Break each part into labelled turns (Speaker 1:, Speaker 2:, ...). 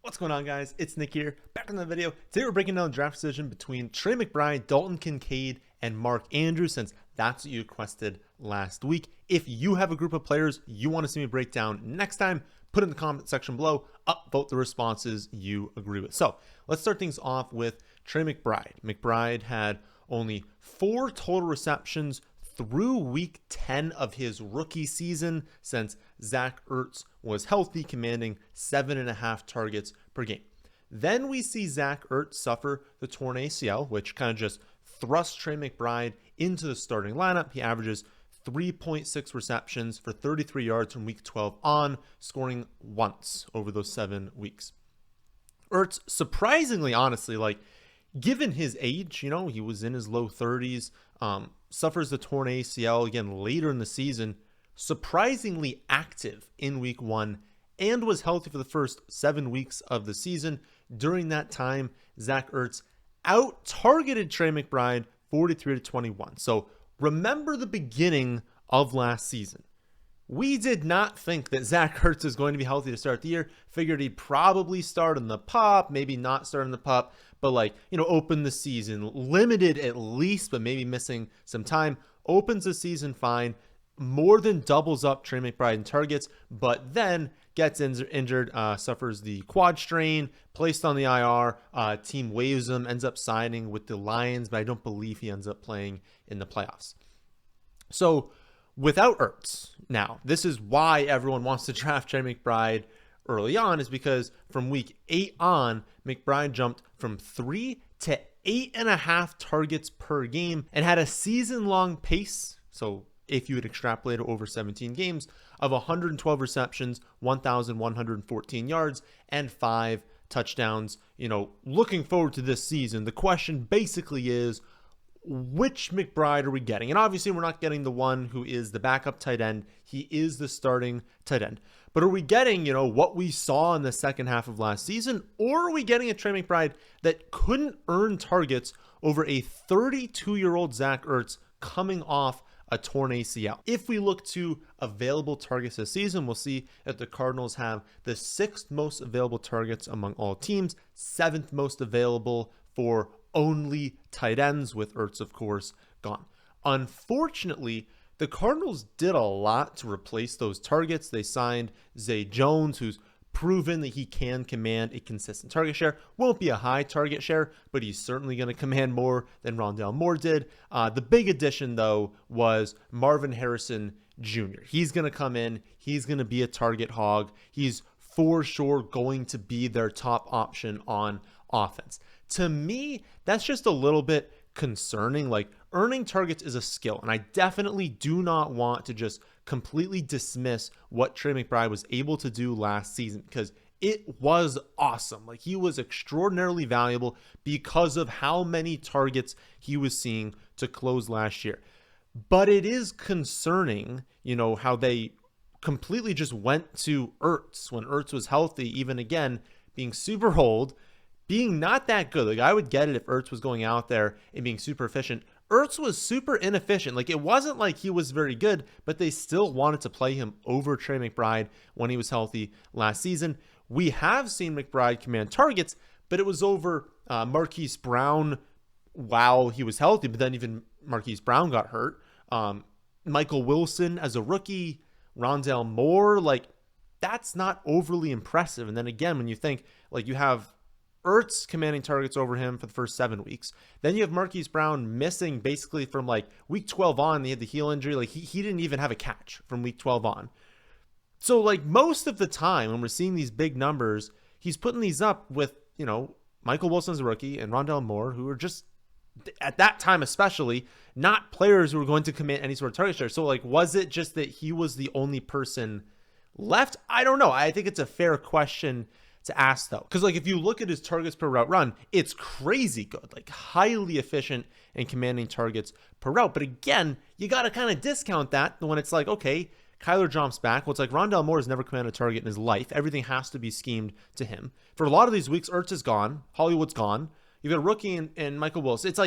Speaker 1: What's going on, guys? It's Nick here, back in the video. Today we're breaking down the draft decision between Trey McBride, Dalton Kincaid, and Mark Andrews, since that's what you requested last week. If you have a group of players you want to see me break down next time, put it in the comment section below, upvote the responses you agree with. So let's start things off with Trey McBride. McBride had only 4 total receptions through week 10 of his rookie season, since Zach Ertz was healthy, commanding 7.5 targets per game. Then we see Zach Ertz suffer the torn ACL, which kind of just thrusts Trey McBride into the starting lineup. He averages 3.6 receptions for 33 yards from week 12 on, scoring once over those 7 weeks. Ertz, surprisingly, honestly, given his age, he was in his low 30s, suffers the torn ACL again later in the season, surprisingly active in week 1, and was healthy for the first 7 weeks of the season. During that time, Zach Ertz out-targeted Trey McBride 43-21. So remember the beginning of last season. We did not think that Zach Ertz is going to be healthy to start the year. Figured he'd probably start in the pup, maybe not start in the pup, but open the season, limited at least, but maybe missing some time. Opens the season fine, more than doubles up Trey McBride in targets, but then gets injured, suffers the quad strain, placed on the IR. Team waives him, ends up signing with the Lions, but I don't believe he ends up playing in the playoffs. So without Ertz, now this is why everyone wants to draft Trey McBride early on, is because from week 8 on, McBride jumped from 3 to 8.5 targets per game and had a season-long pace. So if you would extrapolate it over 17 games, of 112 receptions, 1,114 yards, and 5 touchdowns. Looking forward to this season, the question basically is, which McBride are we getting? And obviously we're not getting the one who is the backup tight end. He is the starting tight end. But are we getting, what we saw in the second half of last season? Or are we getting a Trey McBride that couldn't earn targets over a 32-year-old Zach Ertz coming off a torn ACL? If we look to available targets this season, we'll see that the Cardinals have the 6th most available targets among all teams, 7th most available for only tight ends, with Ertz, of course, gone. Unfortunately, the Cardinals did a lot to replace those targets. They signed Zay Jones, who's proven that he can command a consistent target share. Won't be a high target share, but he's certainly going to command more than Rondale Moore did. The big addition, though, was Marvin Harrison Jr. He's going to come in. He's going to be a target hog. He's for sure going to be their top option on offense. To me, that's just a little bit concerning. Earning targets is a skill, and I definitely do not want to just completely dismiss what Trey McBride was able to do last season, because it was awesome. He was extraordinarily valuable because of how many targets he was seeing to close last year. But it is concerning, how they completely just went to Ertz when Ertz was healthy, even again, being super old, being not that good. I would get it if Ertz was going out there and being super efficient. Ertz was super inefficient. It wasn't like he was very good, but they still wanted to play him over Trey McBride when he was healthy last season. We have seen McBride command targets, but it was over Marquise Brown while he was healthy, but then even Marquise Brown got hurt. Michael Wilson as a rookie, Rondale Moore, that's not overly impressive. And then again, when you think, you have Ertz commanding targets over him for the first 7 weeks. Then you have Marquise Brown missing basically from week 12 on. He had the heel injury. He didn't even have a catch from week 12 on. So most of the time when we're seeing these big numbers, he's putting these up with, Michael Wilson's a rookie and Rondale Moore, who are just, at that time especially, not players who were going to command any sort of target share. So was it just that he was the only person left? I don't know. I think it's a fair question to ask, though, because if you look at his targets per route run, it's crazy good, highly efficient in commanding targets per route. But again, you got to kind of discount that when it's okay, Kyler jumps back. Well, it's Rondale Moore has never commanded a target in his life. Everything has to be schemed to him. For a lot of these weeks, Ertz is gone, Hollywood's gone. You've got a rookie and Michael Wilson. It's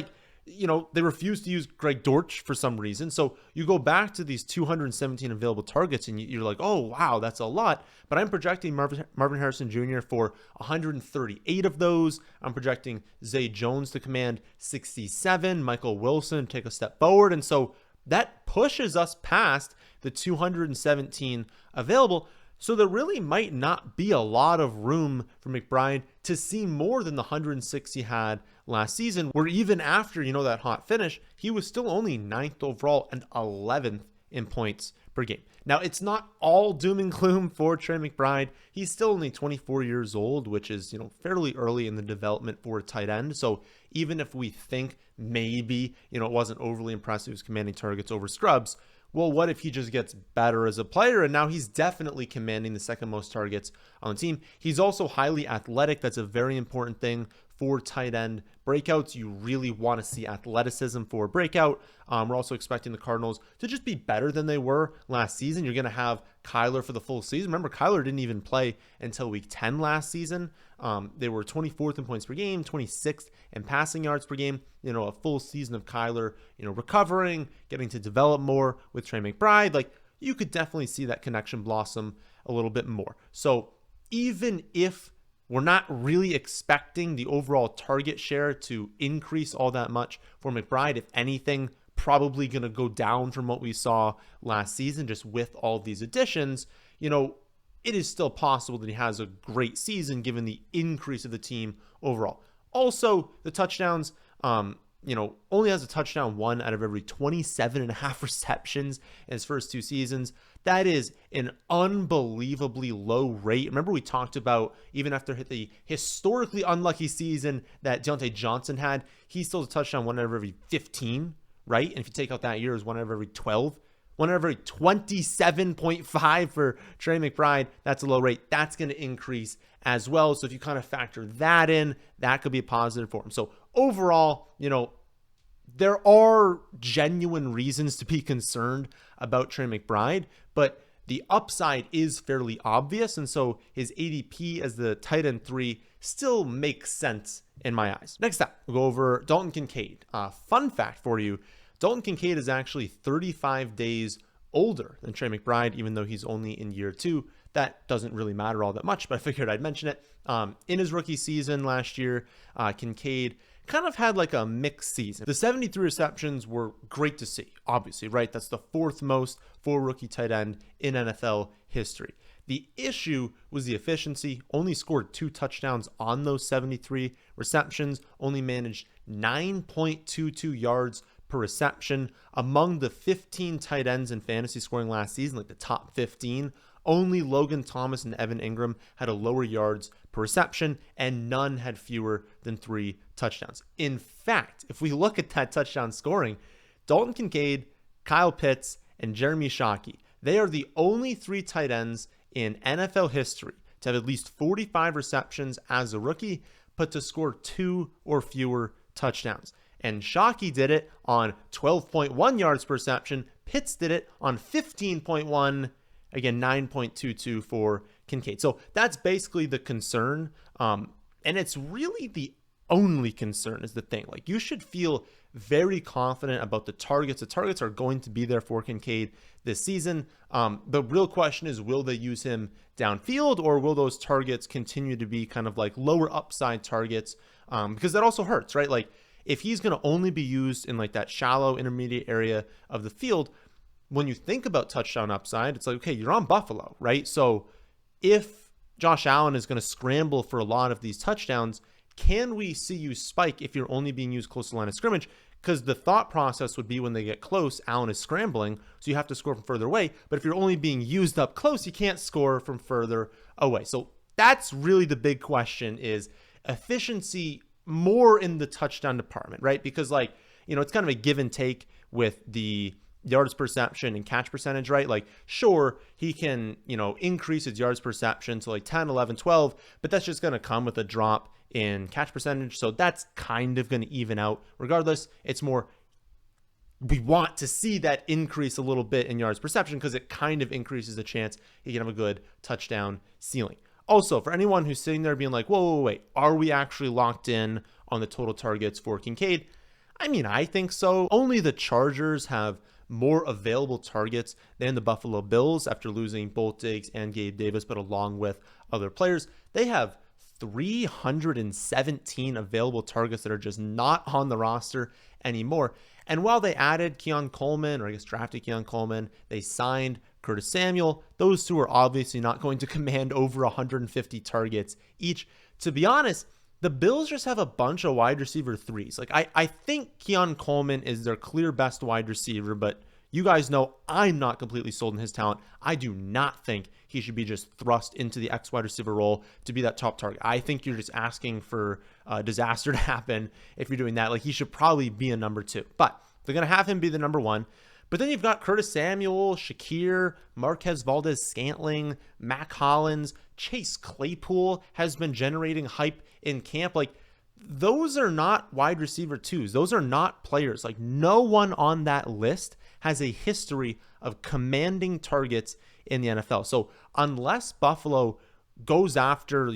Speaker 1: they refuse to use Greg Dortch for some reason. So you go back to these 217 available targets and you're like, oh, wow, that's a lot. But I'm projecting Marvin Harrison Jr. for 138 of those. I'm projecting Zay Jones to command 67, Michael Wilson take a step forward. And so that pushes us past the 217 available. So there really might not be a lot of room for McBride to see more than the 106 he had last season, where even after, that hot finish, he was still only 9th overall and 11th in points per game. Now, it's not all doom and gloom for Trey McBride. He's still only 24 years old, which is, fairly early in the development for a tight end. So even if we think maybe, it wasn't overly impressive, he was commanding targets over scrubs, well, what if he just gets better as a player? And now he's definitely commanding the second most targets on the team. He's also highly athletic. That's a very important thing for tight end breakouts. You really want to see athleticism for breakout. We're also expecting the Cardinals to just be better than they were last season. You're going to have Kyler for the full season. Remember, Kyler didn't even play until week 10 last season. They were 24th in points per game, 26th in passing yards per game. A full season of Kyler, recovering, getting to develop more with Trey McBride. Like, you could definitely see that connection blossom a little bit more. So even if we're not really expecting the overall target share to increase all that much for McBride, if anything, probably going to go down from what we saw last season just with all these additions, it is still possible that he has a great season given the increase of the team overall. Also, the touchdowns, only has a touchdown 1 out of every 27.5 receptions in his first 2 seasons. That is an unbelievably low rate. Remember, we talked about even after the historically unlucky season that Deontay Johnson had, he still has a touchdown 1 out of every 15, right? And if you take out that year, it was 1 out of every 12. 1 out of every 27.5 for Trey McBride. That's a low rate. That's going to increase as well. So if you kind of factor that in, that could be a positive for him. So overall, there are genuine reasons to be concerned about Trey McBride, but the upside is fairly obvious. And so his ADP as the tight end 3 still makes sense in my eyes. Next up, we'll go over Dalton Kincaid. Fun fact for you, Dalton Kincaid is actually 35 days older than Trey McBride, even though he's only in year 2. That doesn't really matter all that much, but I figured I'd mention it. In his rookie season last year, Kincaid kind of had like a mixed season. The 73 receptions were great to see, obviously, right? That's the 4th most for rookie tight end in NFL history. The issue was the efficiency. Only scored 2 touchdowns on those 73 receptions, only managed 9.22 yards per reception. Among the 15 tight ends in fantasy scoring last season, like the top 15, only Logan Thomas and Evan Ingram had a lower yards per reception, and none had fewer than 3 touchdowns. In fact, if we look at that touchdown scoring, Dalton Kincaid, Kyle Pitts, and Jeremy Shockey, they are the only 3 tight ends in NFL history to have at least 45 receptions as a rookie, but to score 2 or fewer touchdowns. And Shockey did it on 12.1 yards per reception. Pitts did it on 15.1. Again, 9.22 for Kincaid. So that's basically the concern. And it's really the only concern is the thing. Like, you should feel very confident about the targets. The targets are going to be there for Kincaid this season. The real question is, will they use him downfield, or will those targets continue to be kind of like lower upside targets? Because that also hurts, right? Like, if he's going to only be used in like that shallow intermediate area of the field, when you think about touchdown upside, it's like, okay, you're on Buffalo, right? So if Josh Allen is going to scramble for a lot of these touchdowns, can we see you spike if you're only being used close to the line of scrimmage? Because the thought process would be when they get close, Allen is scrambling, so you have to score from further away. But if you're only being used up close, you can't score from further away. So that's really the big question, is efficiency more in the touchdown department, right? Because, like, it's kind of a give and take with the yards per reception and catch percentage, right? Like, sure, he can, increase his yards per reception to like 10, 11, 12, but that's just going to come with a drop in catch percentage. So that's kind of going to even out. Regardless, it's more, we want to see that increase a little bit in yards per reception because it kind of increases the chance he can have a good touchdown ceiling. Also, for anyone who's sitting there being like, whoa, wait, are we actually locked in on the total targets for Kincaid? I mean, I think so. Only the Chargers have more available targets than the Buffalo Bills after losing both Diggs and Gabe Davis, but along with other players. They have 317 available targets that are just not on the roster anymore. And while they added Keon Coleman, or I guess drafted Keon Coleman, they signed Curtis Samuel. Those two are obviously not going to command over 150 targets each. To be honest, the Bills just have a bunch of wide receiver threes. Like I think Keon Coleman is their clear best wide receiver, but you guys know I'm not completely sold on his talent. I do not think he should be just thrust into the X wide receiver role to be that top target. I think you're just asking for disaster to happen if you're doing that. Like, he should probably be a number 2, but they're going to have him be the number 1. But then you've got Curtis Samuel, Shakir, Marquez Valdez-Scantling, Mac Hollins, Chase Claypool has been generating hype in camp. Like, those are not wide receiver 2s. Those are not players. Like, no one on that list has a history of commanding targets in the NFL. So unless Buffalo goes after,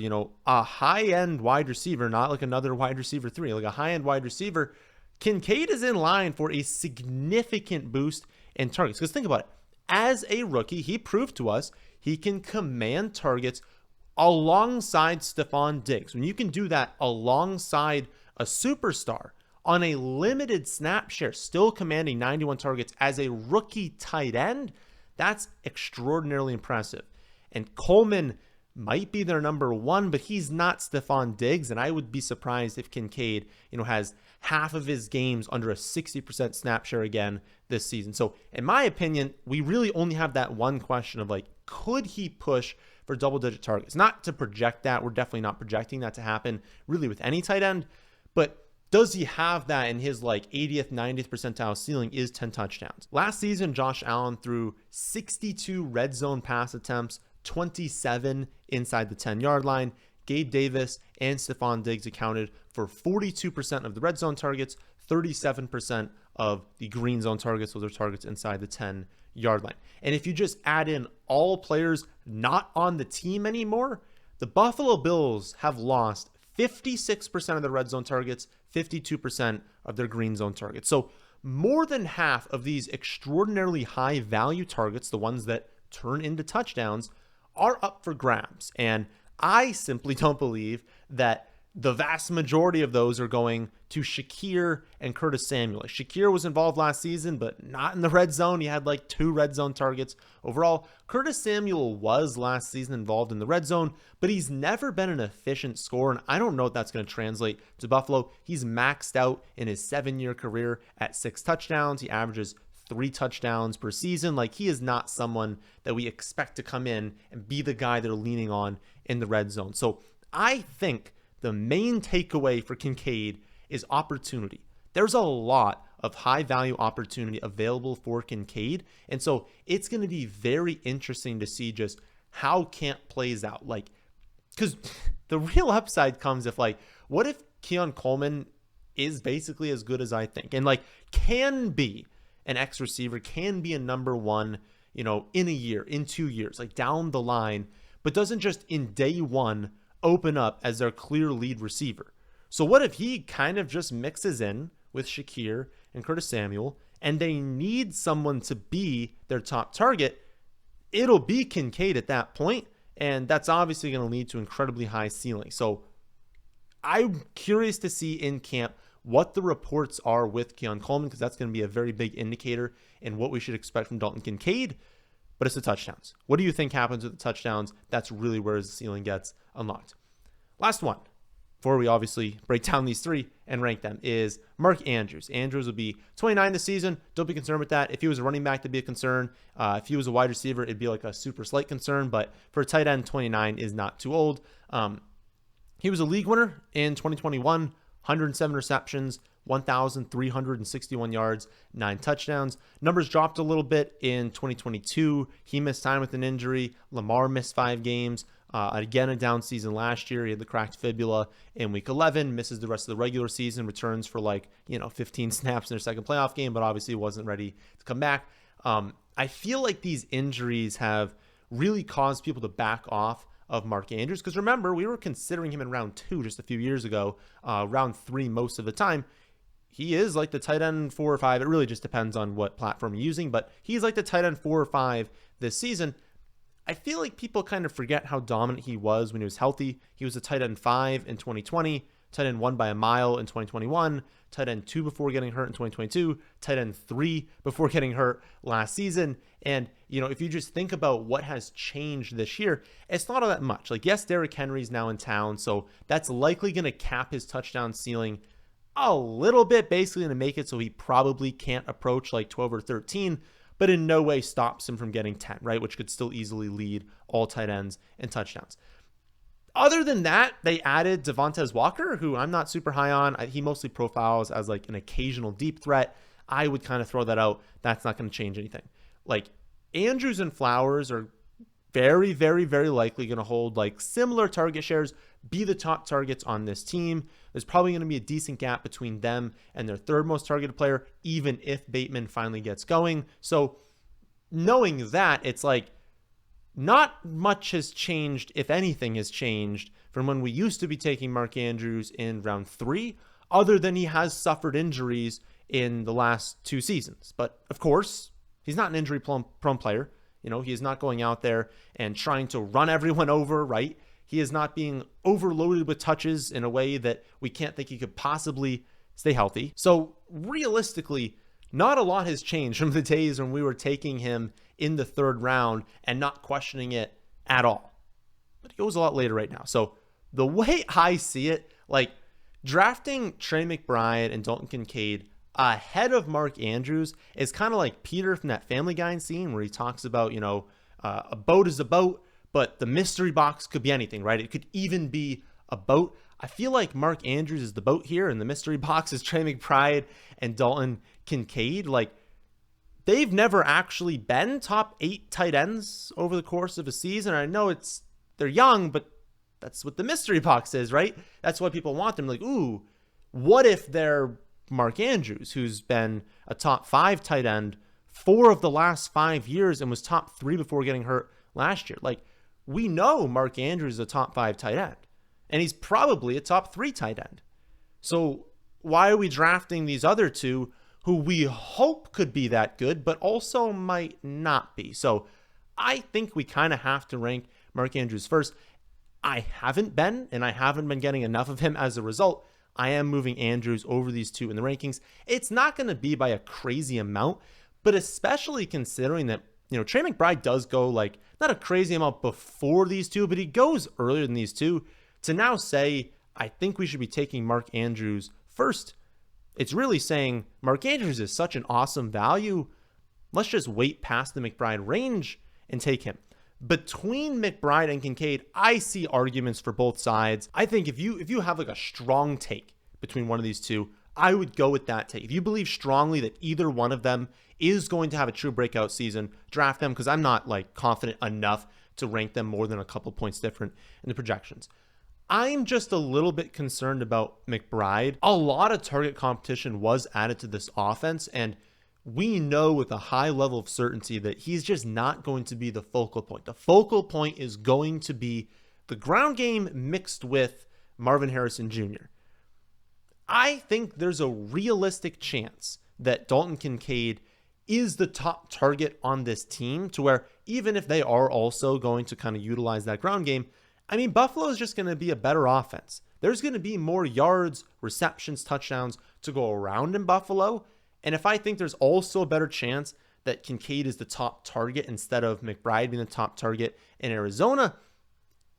Speaker 1: a high-end wide receiver, not like another wide receiver 3, like a high-end wide receiver, Kincaid is in line for a significant boost in targets. Because think about it. As a rookie, he proved to us he can command targets alongside Stephon Diggs. When you can do that alongside a superstar on a limited snap share, still commanding 91 targets as a rookie tight end, that's extraordinarily impressive. And Coleman might be their number 1, but he's not Stephon Diggs. And I would be surprised if Kincaid, has half of his games under a 60% snap share again this season. So in my opinion, we really only have that one question of like, could he push for double-digit targets? Not to project that. We're definitely not projecting that to happen really with any tight end, but does he have that in his like 80th, 90th percentile ceiling is 10 touchdowns. Last season, Josh Allen threw 62 red zone pass attempts, 27 inside the 10-yard line. Gabe Davis and Stephon Diggs accounted for 42% of the red zone targets, 37% of the green zone targets. Those are targets inside the 10-yard line. And if you just add in all players not on the team anymore, the Buffalo Bills have lost 56% of the red zone targets, 52% of their green zone targets. So more than half of these extraordinarily high value targets, the ones that turn into touchdowns, are up for grabs. And I simply don't believe that the vast majority of those are going to Shakir and Curtis Samuel. Shakir was involved last season, but not in the red zone. He had like 2 red zone targets overall. Curtis Samuel was last season involved in the red zone, but he's never been an efficient scorer, and I don't know if that's going to translate to Buffalo. He's maxed out in his 7-year career at 6 touchdowns. He averages 3 touchdowns per season. Like, he is not someone that we expect to come in and be the guy they're leaning on in the red zone. So I think the main takeaway for Kincaid is opportunity. There's a lot of high value opportunity available for Kincaid. And so it's going to be very interesting to see just how camp plays out. Like, because the real upside comes if, like, what if Keon Coleman is basically as good as I think and, like, can be an X receiver, can be a number 1, in a year, in 2 years, like down the line, but doesn't just in day 1 open up as their clear lead receiver. So what if he kind of just mixes in with Shakir and Curtis Samuel, and they need someone to be their top target? It'll be Kincaid at that point, and that's obviously going to lead to incredibly high ceiling. So I'm curious to see in camp what the reports are with Keon Coleman, because that's going to be a very big indicator in what we should expect from Dalton Kincaid. But it's the touchdowns. What do you think happens with the touchdowns? That's really where the ceiling gets unlocked. Last one, before we obviously break down these 3 and rank them, is Mark Andrews. Andrews will be 29 this season. Don't be concerned with that. If he was a running back, that'd be a concern. If he was a wide receiver, it'd be like a super slight concern. But for a tight end, 29 is not too old. He was a league winner in 2021, 107 receptions, 1,361 yards, 9 touchdowns. Numbers dropped a little bit in 2022. He missed time with an injury. Lamar missed 5 games. Again, a down season last year. He had the cracked fibula in week 11, misses the rest of the regular season, returns for 15 snaps in their second playoff game, but obviously wasn't ready to come back. I feel like these injuries have really caused people to back off of Mark Andrews, because remember, we were considering him in round 2 just a few years ago, round 3 most of the time. he is like the tight end 4 or 5. It really just depends on what platform you're using, but he's like the tight end 4 or 5 this season. I feel like people kind of forget how dominant he was when he was healthy. He was a tight end 5 in 2020, tight end 1 by a mile in 2021, tight end 2 before getting hurt in 2022, tight end 3 before getting hurt last season. And, you know, if you just think about what has changed this year, it's not all that much. Like, yes, Derrick Henry's now in town, so that's likely going to cap his touchdown ceiling a little bit, basically going to make it so he probably can't approach like 12 or 13, but in no way stops him from getting 10, right? Which could still easily lead all tight ends in touchdowns. Other than that, they added Devontae Walker, who I'm not super high on. He mostly profiles as like an occasional deep threat. I would kind of throw that out. That's not going to change anything. Like, Andrews and Flowers are very, very, very likely going to hold like similar target shares, be the top targets on this team. There's probably going to be a decent gap between them and their third most targeted player, even if Bateman finally gets going. So knowing that, it's like not much has changed, if anything has changed, from when we used to be taking Mark Andrews in round 3, other than he has suffered injuries in the last 2 seasons. But of course, he's not an injury-prone player. You know, he is not going out there and trying to run everyone over, right? He is not being overloaded with touches in a way that we can't think he could possibly stay healthy. So realistically, not a lot has changed from the days when we were taking him in the 3rd round and not questioning it at all. But he goes a lot later right now. So the way I see it, like, drafting Trey McBride and Dalton Kincaid ahead of Mark Andrews is kind of like Peter from that Family Guy scene where he talks about, you know, a boat is a boat, but the mystery box could be anything, right? It could even be a boat. I feel like Mark Andrews is the boat here, and the mystery box is Trey McBride and Dalton Kincaid. Like, they've never actually been top 8 tight ends over the course of a season. I know they're young, but that's what the mystery box is, right? That's why people want them. Like, ooh, what if they're Mark Andrews, who's been a top 5 tight end 4 of the last 5 years and was top 3 before getting hurt last year? Like, we know Mark Andrews is a top 5 tight end, and he's probably a top 3 tight end. So why are we drafting these other 2 who we hope could be that good, but also might not be? So I think we kind of have to rank Mark Andrews first. I haven't been, and I haven't been getting enough of him as a result. I am moving Andrews over these 2 in the rankings. It's not going to be by a crazy amount, but especially considering that, you know, Trey McBride does go like not a crazy amount before these 2, but he goes earlier than these 2. To now say, I think we should be taking Mark Andrews first, it's really saying Mark Andrews is such an awesome value. Let's just wait past the McBride range and take him. Between McBride and Kincaid, I see arguments for both sides. I think if you have like a strong take between one of these 2, I would go with that take. If you believe strongly that either one of them is going to have a true breakout season, draft them, because I'm not like confident enough to rank them more than a couple points different in the projections. I'm just a little bit concerned about McBride. A lot of target competition was added to this offense, and we know with a high level of certainty that he's just not going to be the focal point. The focal point is going to be the ground game mixed with Marvin Harrison Jr. I think there's a realistic chance that Dalton Kincaid is the top target on this team, to where even if they are also going to kind of utilize that ground game, I mean, Buffalo is just going to be a better offense. There's going to be more yards, receptions, touchdowns to go around in Buffalo. And if I think there's also a better chance that Kincaid is the top target instead of McBride being the top target in Arizona,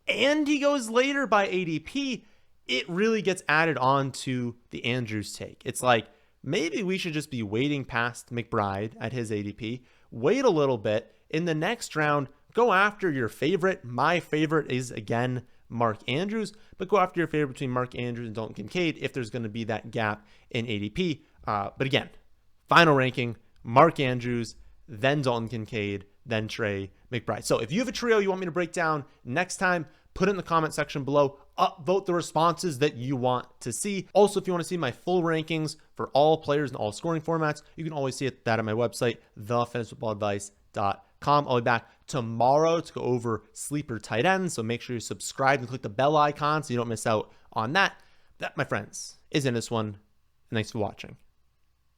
Speaker 1: and he goes later by ADP, it really gets added on to the Andrews take. It's like, maybe we should just be waiting past McBride at his ADP, wait a little bit, in the next round, go after your favorite. My favorite is, again, Mark Andrews, but go after your favorite between Mark Andrews and Dalton Kincaid if there's going to be that gap in ADP. But again, final ranking, Mark Andrews, then Dalton Kincaid, then Trey McBride. So if you have a trio you want me to break down next time, put it in the comment section below. Upvote the responses that you want to see. Also, if you want to see my full rankings for all players in all scoring formats, you can always see that at my website, thefantasyfootballadvice.com. I'll be back tomorrow to go over sleeper tight ends. So make sure you subscribe and click the bell icon so you don't miss out on that. That, my friends, is in this one. And thanks for watching.